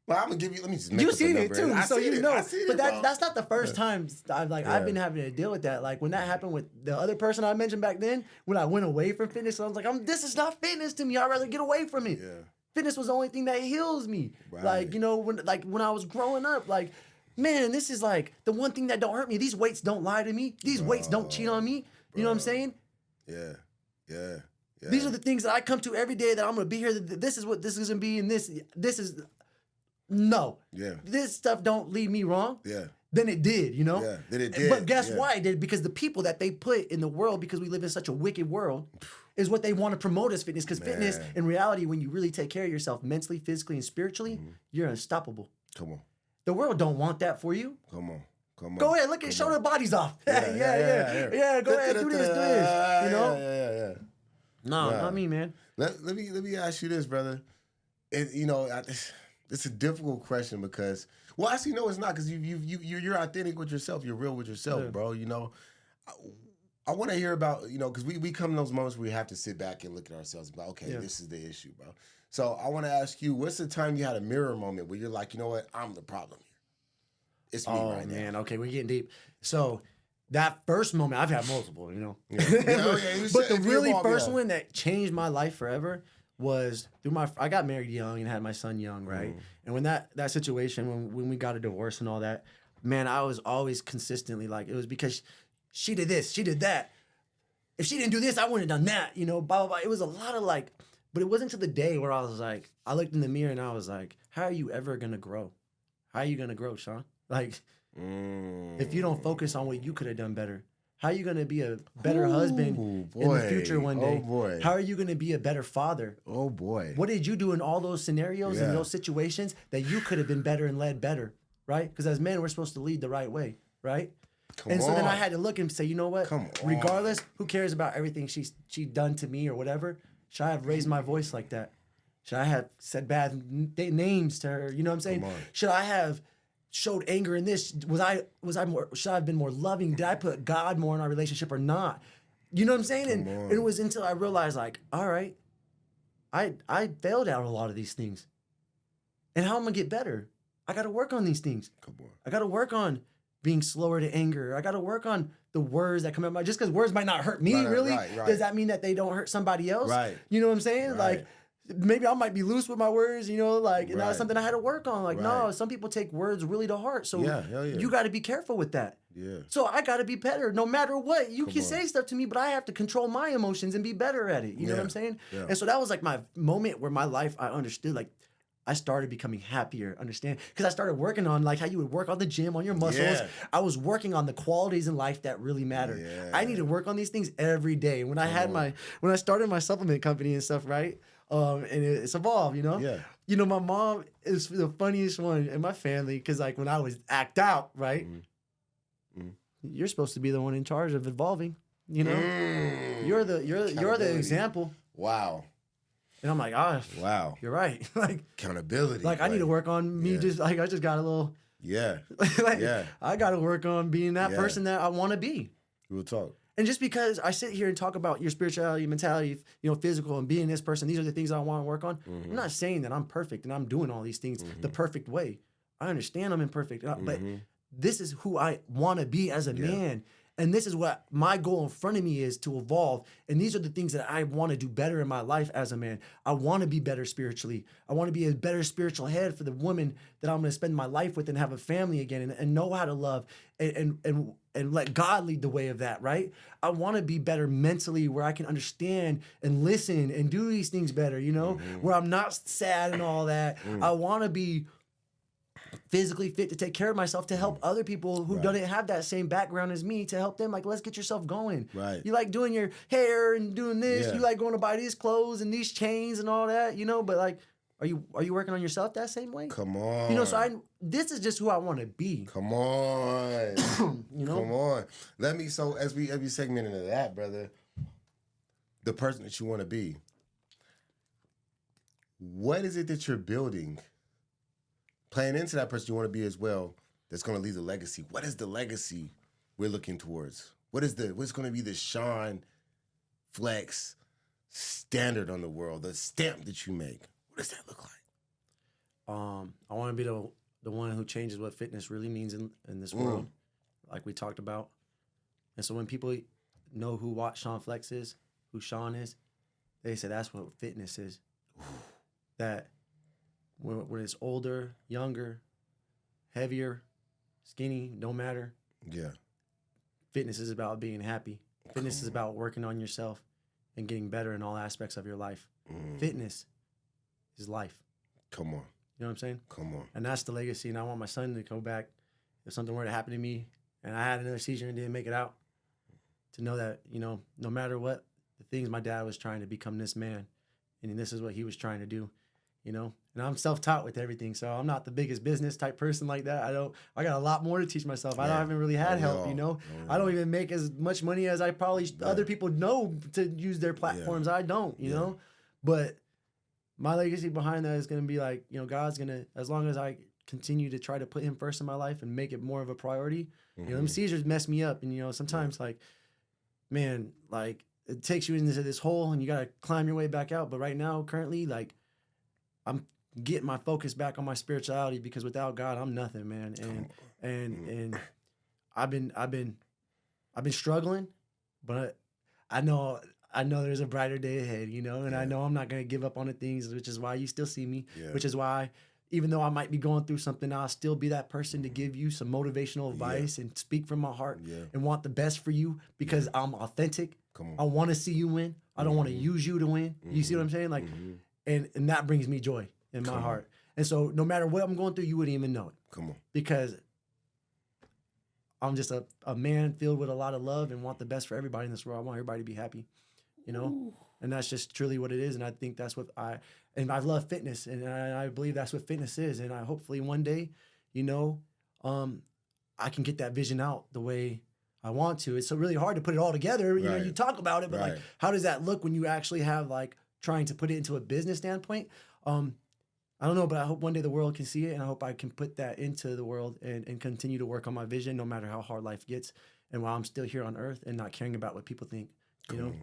Well, I'm gonna give you. Let me just. You seen it too, so you know. But that's not the first time I've been having to deal with that. Like when that happened with the other person I mentioned back then, when I went away from fitness, I was like, this is not fitness to me. I'd rather get away from it. Yeah. Fitness was the only thing that heals me. Right. Like, when I was growing up, like, man, this is like the one thing that don't hurt me. These weights don't lie to me. These weights don't cheat on me. You know what I'm saying? Yeah. These are the things that I come to every day that I'm going to be here. This is what this is going to be. And this is, no. Yeah. This stuff don't lead me wrong. Yeah. Then it did, Yeah, then it did. But guess why it did? Because the people that they put in the world, because we live in such a wicked world, is what they want to promote as fitness. Because fitness, in reality, when you really take care of yourself mentally, physically, and spiritually, you're unstoppable. Come on. The world don't want that for you. Come on. Go ahead, show their bodies off. Yeah, go ahead, do this. Yeah. No, not me, man. Let me ask you this, brother. It's a difficult question because, well, actually, no, it's not, because you're authentic with yourself. You're real with yourself, bro. I want to hear about, because we come in those moments where we have to sit back and look at ourselves and be like, okay, this is the issue, bro. So I want to ask you, what's the time you had a mirror moment where you're like, you know what, I'm the problem here. It's me right now. Oh, man, okay, we're getting deep. So that first moment, I've had multiple, But the really first one that changed my life forever was I got married young and had my son young, right? And when that situation, when we got a divorce and all that, man, I was always consistently like, it was because she did this, she did that. If she didn't do this, I wouldn't have done that, blah, blah, blah. It was a lot of like, but it wasn't until the day where I was like, I looked in the mirror and I was like, how are you ever going to grow? How are you going to grow, Shawn? Like, if you don't focus on what you could have done better, how are you going to be a better husband in the future one day? Oh, boy. How are you going to be a better father? Oh, boy. What did you do in all those scenarios and those situations that you could have been better and led better, right? Because as men, we're supposed to lead the right way, right? So then I had to look and say, you know what? Regardless, who cares about everything she done to me or whatever? Should I have raised my voice like that? Should I have said bad names to her? You know what I'm saying? Should I have showed anger in this? Should I have been more loving? Did I put God more in our relationship or not? You know what I'm saying? And it was until I realized, like, all right, I failed at a lot of these things. And how am I gonna get better? I gotta work on these things. I gotta work on being slower to anger. I gotta work on the words that come out. Just because words might not hurt me, does that mean that they don't hurt somebody else? Right. You know what I'm saying? Like, maybe I might be loose with my words, and that's something I had to work on. Like, no, some people take words really to heart. So you got to be careful with that. Yeah. So I got to be better no matter what. You can say stuff to me, but I have to control my emotions and be better at it. You know what I'm saying? Yeah. And so that was like my moment where my life, I understood, like, I started becoming happier, understand? Because I started working on like how you would work on the gym, on your muscles. Yeah. I was working on the qualities in life that really matter. Yeah. I need to work on these things every day. When I started my supplement company and stuff, right? And it's evolved, Yeah. My mom is the funniest one in my family because like when I was act out, right? You're supposed to be the one in charge of evolving, You're the example. Wow. And I'm like, wow, you're right. Like accountability. Like I need to work on me. Just like I just got a little. Yeah. I got to work on being that person that I want to be. We'll talk. And just because I sit here and talk about your spirituality, mentality, physical, and being this person, these are the things I want to work on. I'm not saying that I'm perfect and I'm doing all these things the perfect way. I understand I'm imperfect, but this is who I want to be as a man. And this is what my goal in front of me is, to evolve. And these are the things that I want to do better in my life as a man. I want to be better spiritually. I want to be a better spiritual head for the woman that I'm going to spend my life with and have a family again, and know how to love and let God lead the way of that, right? I want to be better mentally, where I can understand and listen and do these things better, you know, where I'm not sad and all that. I want to be physically fit to take care of myself, to help other people who don't have that same background as me, to help them. Like, let's get yourself going. Right. You like doing your hair and doing this. You like going to buy these clothes and these chains and all that, you know, but like, are you working on yourself that same way? Come on. You know, so this is just who I want to be. Come on. You know? Come on. So as we segment into that, brother, the person that you want to be, what is it that you're building? Playing into that person you want to be as well, that's going to leave a legacy. What is the legacy we're looking towards? What's going to be the Shawn Flex standard on the world, the stamp that you make? What does that look like? I want to be the one who changes what fitness really means in this world, like we talked about. And so when people know who Shawn Flex is, who Shawn is, they say that's what fitness is. That when it's older, younger, heavier, skinny, don't matter. Yeah. Fitness is about being happy. Fitness is about working on yourself and getting better in all aspects of your life. Fitness is life. Come on. You know what I'm saying? Come on. And that's the legacy. And I want my son to go back, if something were to happen to me and I had another seizure and didn't make it out, to know that, you know, no matter what the things, my dad was trying to become this man, and this is what he was trying to do, you know. And I'm self-taught with everything, so I'm not the biggest business type person like that. I got a lot more to teach myself. I haven't really had help, you know. I don't even make as much money as I probably other people know to use their platforms. I don't, you know. But my legacy behind that is going to be like, you know, God's going to, as long as I continue to try to put him first in my life and make it more of a priority, you know, them seizures mess me up. And, you know, sometimes like, man, like it takes you into this hole and you got to climb your way back out. But right now, currently, like I'm getting my focus back on my spirituality, because without God, I'm nothing, man. And I've been struggling, but I know there's a brighter day ahead, you know, and I know I'm not going to give up on the things, which is why you still see me, which is why, even though I might be going through something, I'll still be that person to give you some motivational advice and speak from my heart and want the best for you, because I'm authentic. I want to see you win. I don't want to use you to win. You see what I'm saying? Like, and that brings me joy in my heart. And so no matter what I'm going through, you wouldn't even know it. Because I'm just a man filled with a lot of love and want the best for everybody in this world. I want everybody to be happy, you know? And that's just truly what it is. And I think that's what I love fitness, and I believe that's what fitness is. And I hopefully one day, you know, I can get that vision out the way I want to. It's so really hard to put it all together. You know, you talk about it, but like, how does that look when you actually have like trying to put it into a business standpoint? I don't know, but I hope one day the world can see it, and I hope I can put that into the world and continue to work on my vision, no matter how hard life gets, and while I'm still here on earth and not caring about what people think, you know,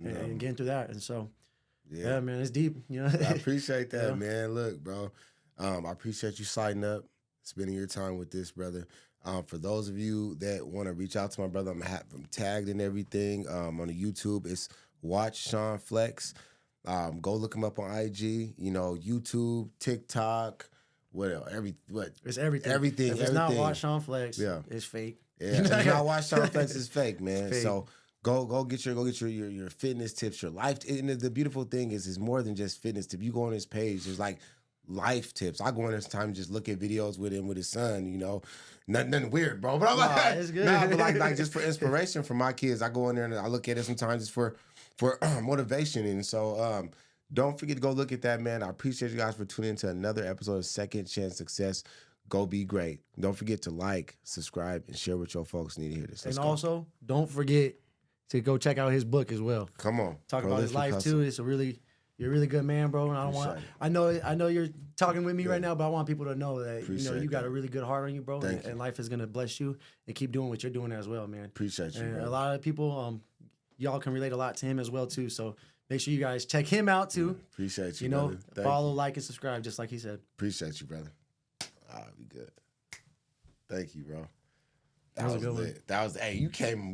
and getting through that. And so, yeah, man, it's deep. You know, I appreciate that, man. Look, bro, I appreciate you signing up, spending your time with this, brother. For those of you that want to reach out to my brother, I'm tagged and everything on the YouTube. It's Watch Shawn Flex. Go look him up on IG, you know, YouTube, TikTok, what else? It's everything. Everything. If it's not Watch Shawn Flex, it's fake. Yeah, if it's not Watch Shawn Flex, it's fake, man. It's fake. So go get your fitness tips, your life. And the beautiful thing is more than just fitness tips. You go on his page, there's like life tips. I go on this time and just look at videos with him with his son, you know. Nothing weird, bro. But I'm like, it's good. But like just for inspiration for my kids. I go in there and I look at it sometimes just for motivation. And so don't forget to go look at that, man. I appreciate you guys for tuning into another episode of Second Chance Success. Go be great. Don't forget to like, subscribe, and share with your folks who need to hear this. Also, don't forget to go check out his book as well. Come on. Talk about his life too. You're a really good man, bro. And I know you're talking with me right now, but I want people to know that you got a really good heart on you, bro. And life is gonna bless you, and keep doing what you're doing as well, man. Appreciate you. And bro. A lot of people, y'all can relate a lot to him as well too. So make sure you guys check him out too. Appreciate you. You know, follow, like, and subscribe, just like he said. Appreciate you, brother. All right, be good. Thank you, bro. That was a good one. That was, hey, you came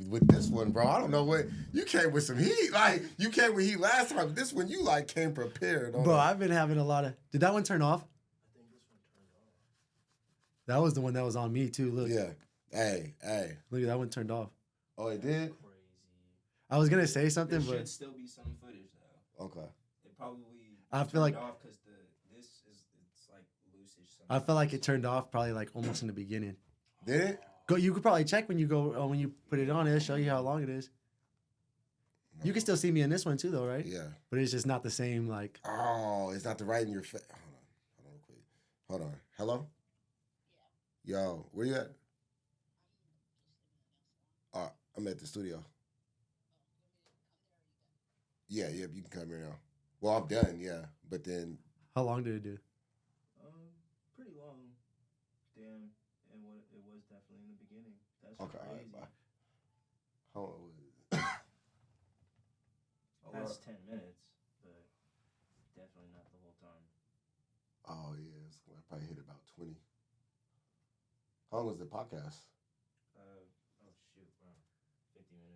with this one, bro. I don't know what, you came with some heat. Like, you came with heat last time. This one, you like came prepared. Bro, I've been having a lot of, did that one turn off? I think this one turned off. That was the one that was on me too, look. Yeah. Hey. Look at that one turned off. Oh, it did? Crazy. I was going to say something, There but. should still be some footage though. Okay. It probably I feel like off because it's like loose-ish. I felt like it turned off probably like almost in the beginning. Did it? Go. You could probably check when you when you put it on. It'll show you how long it is. No. You can still see me in this one too, though, right? Yeah. But it's just not the same. Like. Oh, it's not the right in your face. Hold on. Hello. Yo, where you at? I'm at the studio. Yeah, you can come here now. Well, I'm done, yeah. But then. How long did it do? Pretty long. Damn. And what it was definitely in the beginning. That's Okay, crazy. all right, bye. How long was it? That's 10 minutes, but definitely not the whole time. Oh, yeah. I probably hit about 20. How long was the podcast?